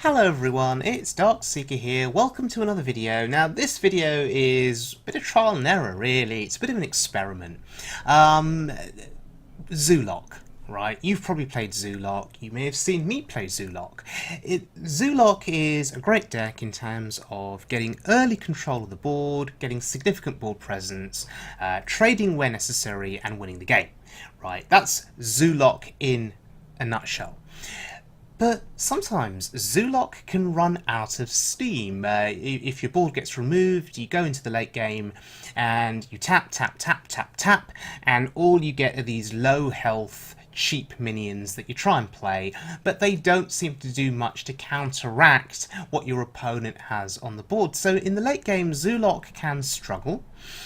Hello everyone, it's Darkseeker here. Welcome to another video. Now this video is a bit of trial and error really. It's a bit of an experiment. Zoolock, right? You've probably played Zoolock. You may have seen me play Zoolock. Zoolock is a great deck in terms of getting early control of the board, getting significant board presence, trading where necessary and winning the game. Right? That's Zoolock in a nutshell. But sometimes Zoolock can run out of steam. If your board gets removed, you go into the late game and you tap, tap, tap, tap, tap, and all you get are these low health, cheap minions that you try and play, but they don't seem to do much to counteract what your opponent has on the board. So in the late game, Zoolock can struggle.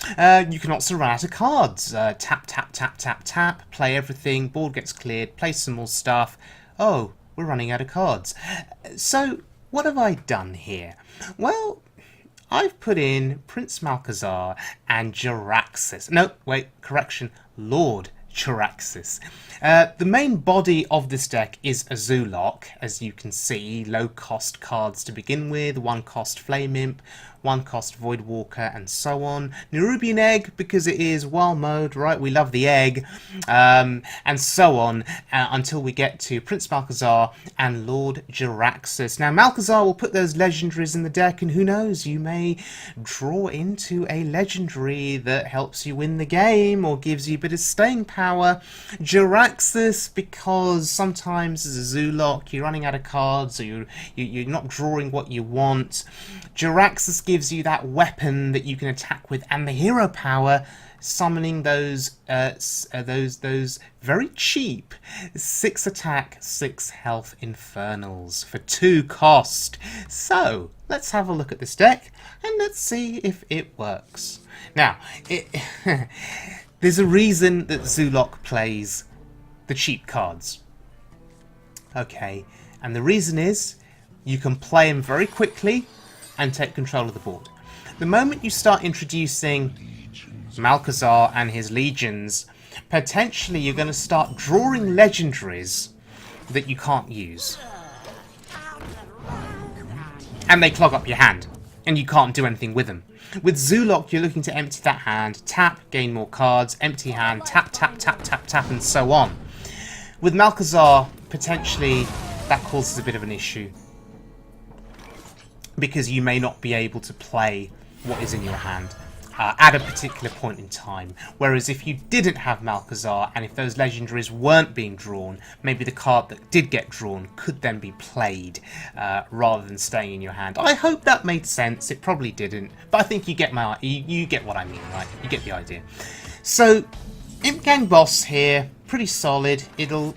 You can also run out of cards. Tap, tap, tap, tap, tap, play everything, board gets cleared, play some more stuff. Oh, we're running out of cards. So what have I done here? Well, I've put in Prince Malchezaar and Jaraxxus. No, wait, correction, Lord Jaraxxus. The main body of this deck is a Zoolock, as you can see. Low cost cards to begin with, 1 cost Flame Imp, 1 cost Void Walker, and so on. Nerubian Egg, because it is wild mode, right? We love the egg. And so on, until we get to Prince Malchezaar and Lord Jaraxxus. Now, Malchezaar will put those legendaries in the deck, and who knows, you may draw into a legendary that helps you win the game, or gives you a bit of staying power. Jaraxxus, because sometimes as a Zoolock, you're running out of cards, or you're not drawing what you want. Jaraxxus gives you that weapon that you can attack with, and the hero power, summoning those very cheap 6 attack, 6 health infernals for 2 cost. So let's have a look at this deck and let's see if it works. Now, there's a reason that Zoolock plays the cheap cards. Okay, and the reason is you can play them very quickly and take control of the board. The moment you start introducing Malchezaar and his legions, potentially you're going to start drawing legendaries that you can't use. And they clog up your hand, and you can't do anything with them. With Zoolock, you're looking to empty that hand, tap, gain more cards, empty hand, tap, tap, tap, tap, tap, and so on. With Malchezaar, potentially that causes a bit of an issue, because you may not be able to play what is in your hand at a particular point in time. Whereas if you didn't have Malchezaar, and if those legendaries weren't being drawn, maybe the card that did get drawn could then be played rather than staying in your hand. I hope that made sense. It probably didn't, but I think you get you get what I mean, right? You get the idea. So Imp Gang Boss here, pretty solid. It'll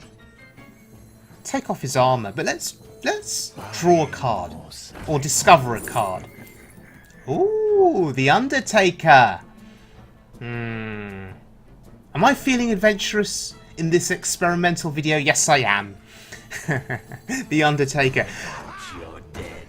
take off his armor, but let's draw a card, or discover a card. Ooh, the Undertaker. Am I feeling adventurous in this experimental video? Yes, I am. The Undertaker.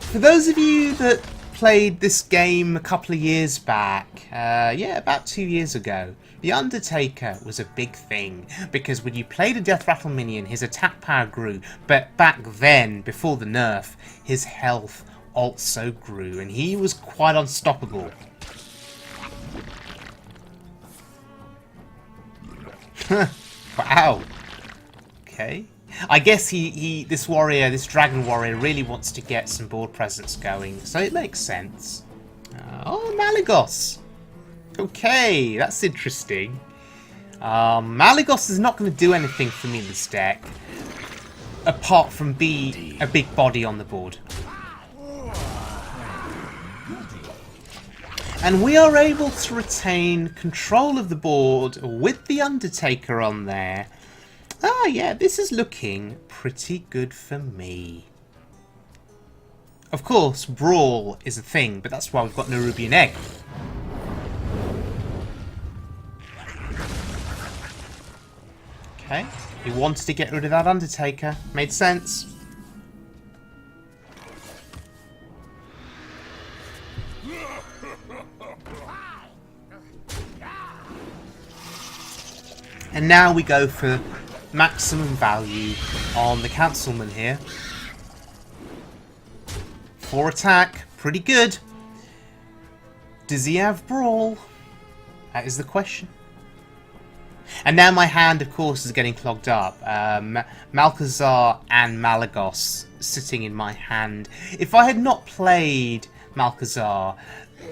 For those of you that played this game a couple of years back, yeah, about 2 years ago, the Undertaker was a big thing, because when you played a Death Rattle minion, his attack power grew, but back then, before the nerf, his health also grew, and he was quite unstoppable. Wow. Okay. I guess this warrior, this dragon warrior, really wants to get some board presence going, so it makes sense. Oh, Malygos. Okay, that's interesting. Malygos is not going to do anything for me in this deck, apart from be a big body on the board. And we are able to retain control of the board with the Undertaker on there. Ah, yeah, this is looking pretty good for me. Of course, Brawl is a thing, but that's why we've got Nerubian Egg. Okay, he wanted to get rid of that Undertaker. Made sense. And now we go for maximum value on the Councilman here. 4 attack. Pretty good. Does he have Brawl? That is the question. And now my hand, of course, is getting clogged up. Malchezaar and Malagos sitting in my hand. If I had not played Malchezaar,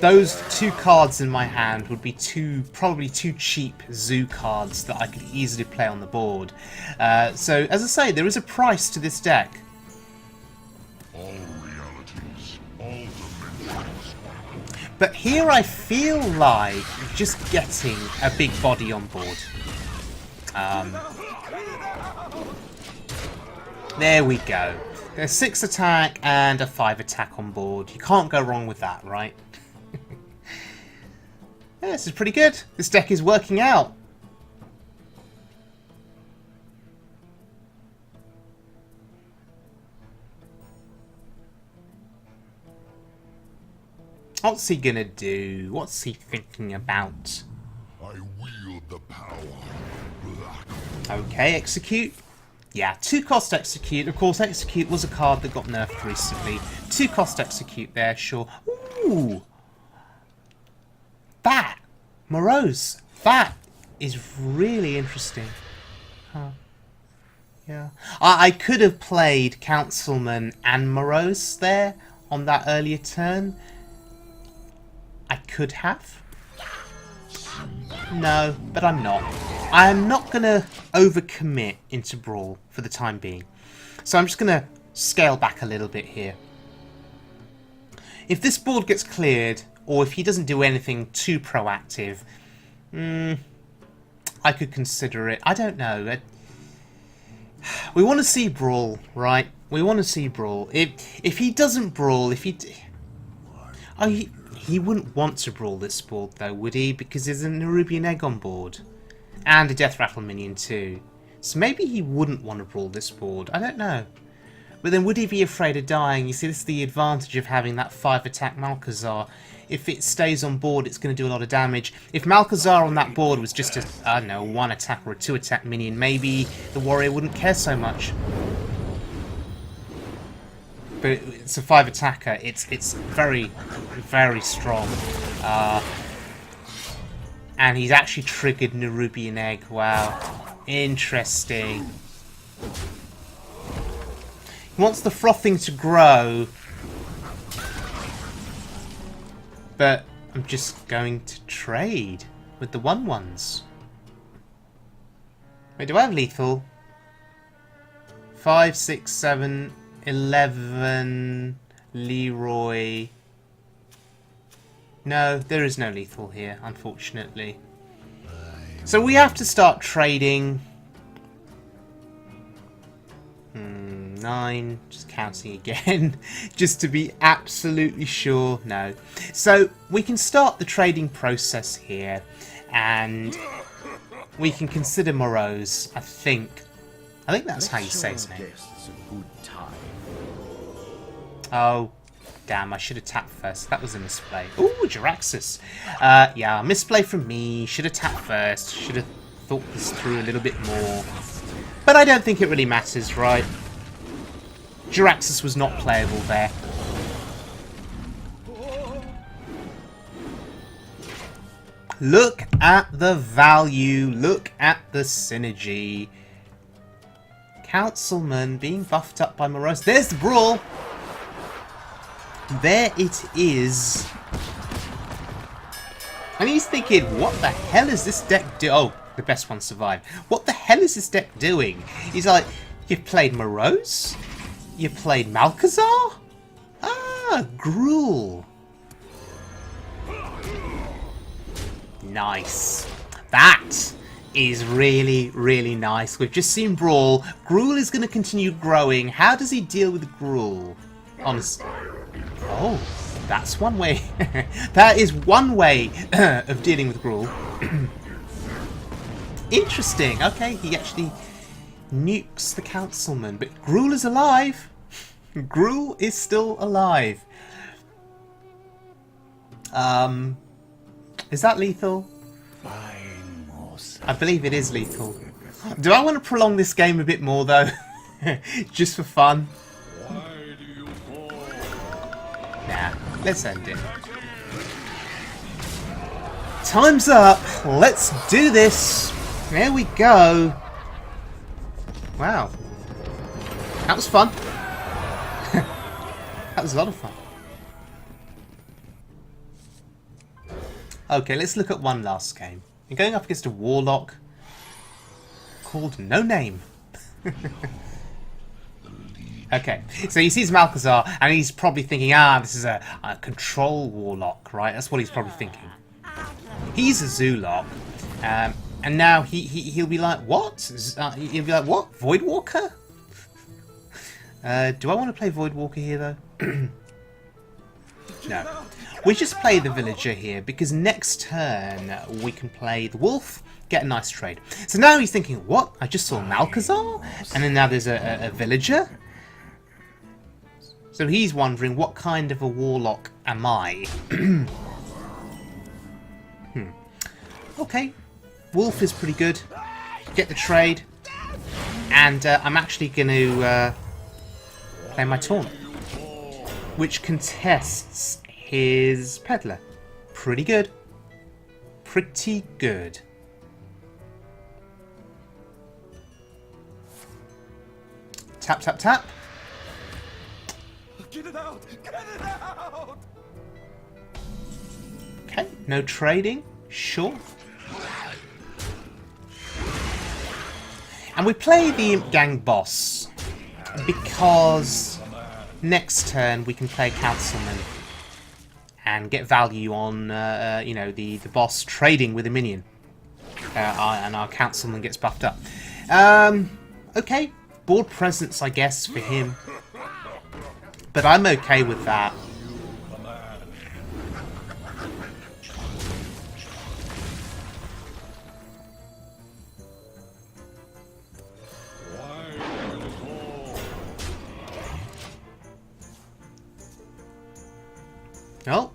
those 2 cards in my hand would be probably two cheap zoo cards that I could easily play on the board. So, as I say, there is a price to this deck. All realities, all dimensions. But here I feel like just getting a big body on board. There we go. There's 6 attack and a 5 attack on board. You can't go wrong with that, right? Yeah, this is pretty good. This deck is working out. What's he gonna do? What's he thinking about? I wield the power. Okay, execute. Yeah, 2 cost execute. Of course, execute was a card that got nerfed recently. 2 cost execute there, sure. Ooh! That! Morose! That is really interesting. Huh. Yeah. I could have played Councilman and Morose there on that earlier turn. I could have. No, but I'm not. I am not going to overcommit into Brawl for the time being. So I'm just going to scale back a little bit here. If this board gets cleared, or if he doesn't do anything too proactive, I could consider it. I don't know. We want to see Brawl, right? We want to see Brawl. If he doesn't Brawl, if he... Oh, he wouldn't want to Brawl this board, though, would he? Because there's a Nerubian Egg on board. And a Death Rattle minion, too. So maybe he wouldn't want to Brawl this board. I don't know. But then would he be afraid of dying? You see, this is the advantage of having that 5 attack Malchezaar. If it stays on board, it's going to do a lot of damage. If Malchezaar on that board was just a, I don't know, 1 attack or a 2 attack minion, maybe the warrior wouldn't care so much. But it's a 5 attacker. It's very, very strong. And he's actually triggered Nerubian Egg. Wow. Interesting. He wants the frothing to grow. But I'm just going to trade with the 1/1s. Wait, do I have lethal? 5, 6, 7, 11, Leeroy. No, there is no lethal here, unfortunately. So we have to start trading. 9, just counting again, just to be absolutely sure. No. So we can start the trading process here, and we can consider Morose, I think. I think that's how you say his name. Oh, damn, I should have tapped first. That was a misplay. Ooh, Jaraxxus. Yeah, misplay from me. Should have tapped first. Should have thought this through a little bit more. But I don't think it really matters, right? Jaraxxus was not playable there. Look at the value. Look at the synergy. Councilman being buffed up by Morose. There's the Brawl. There it is. And he's thinking, what the hell is this deck do? Oh, the best one survived. What the hell is this deck doing? He's like, you've played Morose? You played Malchezaar? Ah, Gruul. Nice. That is really, really nice. We've just seen Brawl. Gruul is going to continue growing. How does he deal with Gruul? Honestly. Oh, that's one way. That is one way of dealing with Gruul. Interesting. Okay, he actually nukes the Councilman, but Gruul is alive. Gruul is still alive. Is that lethal? I believe it is lethal. Do I want to prolong this game a bit more though? Just for fun. Let's end it. Time's up. Let's do this. There we go. Wow. That was fun. That was a lot of fun. Okay, let's look at one last game. We're going up against a warlock called No Name. Okay, so he sees Malchezaar and he's probably thinking, this is a control warlock, right? That's what he's probably thinking. He's a Zoolock, and now he'll be like, what? He'll be like, what? Voidwalker? Do I want to play Voidwalker here, though? No. We just play the villager here, because next turn we can play the wolf, get a nice trade. So now he's thinking, what? I just saw Malchezaar? And then now there's a villager? So he's wondering, what kind of a warlock am I? Okay, wolf is pretty good. Get the trade. And I'm actually going to play my taunt, which contests his peddler. Pretty good. Pretty good. Tap, tap, tap. Get it out! Get it out! Okay, no trading. Sure. And we play the Imp Gang boss because next turn we can play Councilman and get value on, you know, the boss trading with a minion, and our Councilman gets buffed up. Okay, board presence, I guess, for him, but I'm okay with that. Well,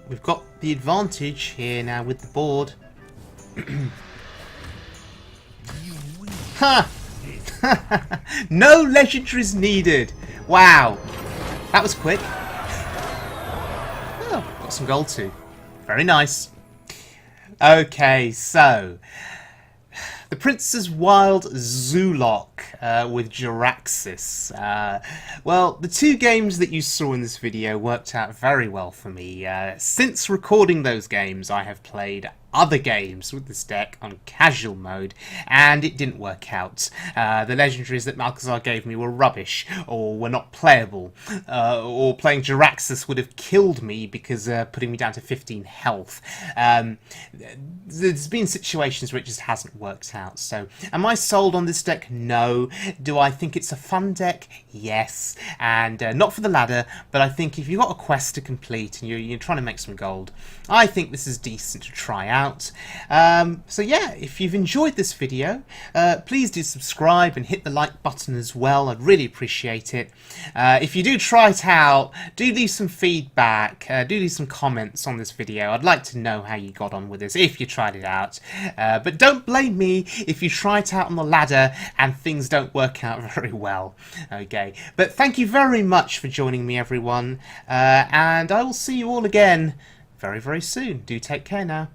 we've got the advantage here now with the board. Ha! No legendaries needed. Wow, that was quick. Oh, got some gold too. Very nice. Okay, so the Prince's Wild Zoolock with Jaraxxus. Well, the two games that you saw in this video worked out very well for me. Since recording those games, I have played other games with this deck on casual mode, and it didn't work out. The legendaries that Malchezaar gave me were rubbish, or were not playable, or playing Jaraxxus would have killed me because putting me down to 15 health. There's been situations where it just hasn't worked out. So, am I sold on this deck? No. Do I think it's a fun deck? Yes. And not for the ladder, but I think if you've got a quest to complete and you're trying to make some gold, I think this is decent to try out. So yeah, if you've enjoyed this video, please do subscribe and hit the like button as well. I'd really appreciate it. If you do try it out, do leave some feedback, do leave some comments on this video. I'd like to know how you got on with this if you tried it out. But don't blame me if you try it out on the ladder and things don't work out very well. Okay, but thank you very much for joining me, everyone, and I will see you all again very, very soon. Do take care now.